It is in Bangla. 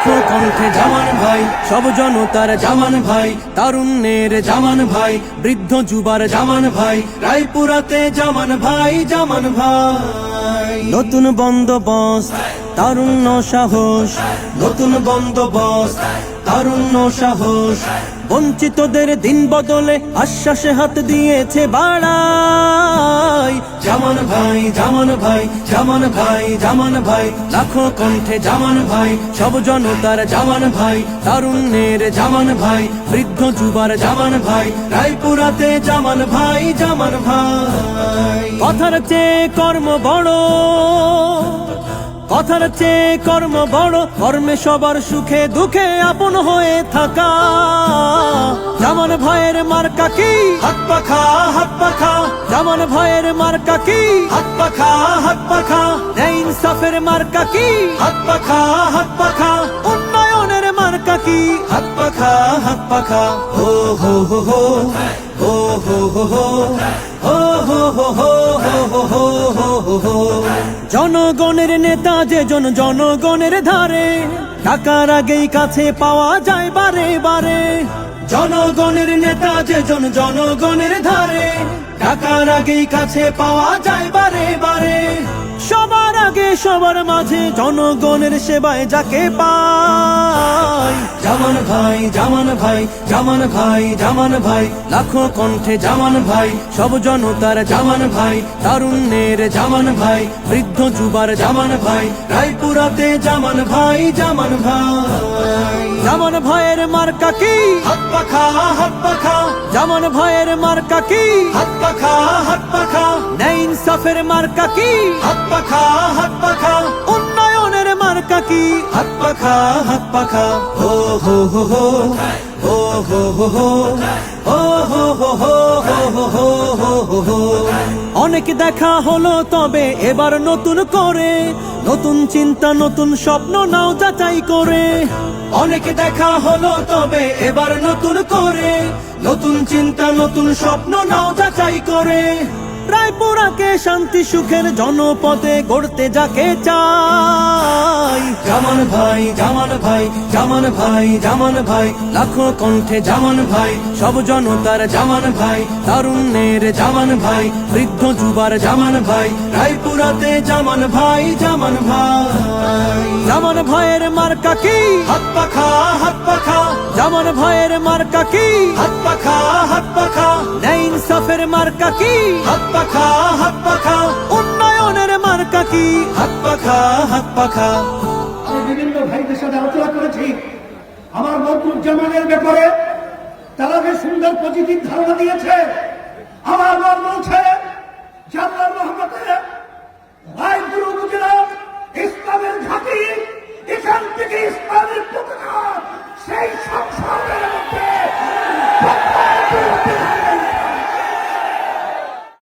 লাখো কণ্ঠে জামান ভাই, সব জনতার জামান ভাই, তারুণ্যের জামান ভাই, বৃদ্ধ যুবার জামান ভাই, রায়পুরাতে জামান ভাই, জামান ভাই। নতুন বন্দোবস্ত, তারুণ্য সাহস, নতুন বন্দোবস্ত, তারুণ্য সাহস, বঞ্চিতদের দিন বদলে আশ্বাসে হাত দিয়েছে বাড়াই। জামান ভাই, জামান ভাই, জামান ভাই, জামান ভাই, লাখো কণ্ঠে জামান ভাই, সব জনতার জামান ভাই, তারুণ্যের জামান ভাই, বৃদ্ধ যুবার জামান ভাই, রায়পুরাতে জামান ভাই, জামান ভাই। কথার চেয়ে কর্ম বড়, কথার চেয়ে কর্ম বড়, কর্মে সবার সুখে দুঃখে আপন হয়ে থাকা। জামান ভাইয়ের মার্কা কি? হাত পাখা, হাত পাখা। জামান ভাইয়ের মার্কা কি? হাত পাখা, হাত পাখা। ন্যায় ইনসাফের মার্কা কি? হাত পাখা, হাত পাখা। উন্নয়নের মার্কা কি? হাত পাখা, হাত পাখা। হো হো হো হো, হো হো হো হো, হো হো হো হো, হো হো হো হো হো। জনগণের নেতা যেজন জনগণের ধারে, টাকার আগেই কাছে পাওয়া যায় বারে বারে। জনগণের নেতা যেজন জনগণের ধারে, টাকার আগেই কাছে পাওয়া যায় বারে বারে। সবার আগে সবার মাঝে জনগণের সেবায় যাকে পাই। জামান ভাই, জামান ভাই, জামান ভাই, জামান ভাই, লাখো কণ্ঠে জামান ভাই, সব জনতার জামান ভাই, তারুণ্যের জামান ভাই, বৃদ্ধ যুবার জামান ভাই, রায়পুরাতে জামান ভাই, জামান ভাই। জামান ভাইয়ের মার্কা কি? হাত পাখা, হাত পাখা। জামান ভাইয়ের মার্কা কি? হাত পাখা, হাত পাখা। ন্যায় ইনসাফের মার্কা কি? হাত পাখা, হাত পাখা। উন্নয়নের মার্কা কি? হাত পাখা, হাত পাখা। হো হো হো হো, হো হো হো হো, হো হো হো হো, হো হো হো হো। অনেক দেখা হলো তবে এবার নতুন করে, নতুন চিন্তা নতুন স্বপ্ন নাও যাচাই করে। অনেক দেখা হলো তবে এবার নতুন করে, নতুন চিন্তা নতুন স্বপ্ন নাও যাচাই করে। রায়পুরাকে শান্তি সুখের জনপদে গড়তে যাকে চাই। জামান ভাই, জামান ভাই, জামান ভাই, জামান ভাই, লাখো কণ্ঠে জামান ভাই, সব জনতার জামান ভাই, তারুণ্যের জামান ভাই, বৃদ্ধ যুবার জামান ভাই, রায়পুরাতে জামান ভাই, জামান ভাই। জামান ভাইয়ের মার্কা কি? হাত পাখা, হাত পাখা। জামান ভাইয়ের মার্কা কি? হাত পাখা, হাত পাখা। ন্যায় ইনসাফের মার্কা কি? হাত পাখা, হাত পাখা। উন্নয়নের মার্কা কি? হাত পাখা, হাত পাখা। আমি বিভিন্ন ভাইদের সাথে আলোচনা করেছি আমার মকরুজ্জামানের ব্যাপারে। তারা বেশ সুন্দর পজিটিভ ধারণা দিয়েছে। আমার মন বলছে জাল্লার রহমতে রায়পুর উপজেলা ইসলামের ঘাঁটি, এখান থেকে ইসলামের পতাকা সেই সংসদের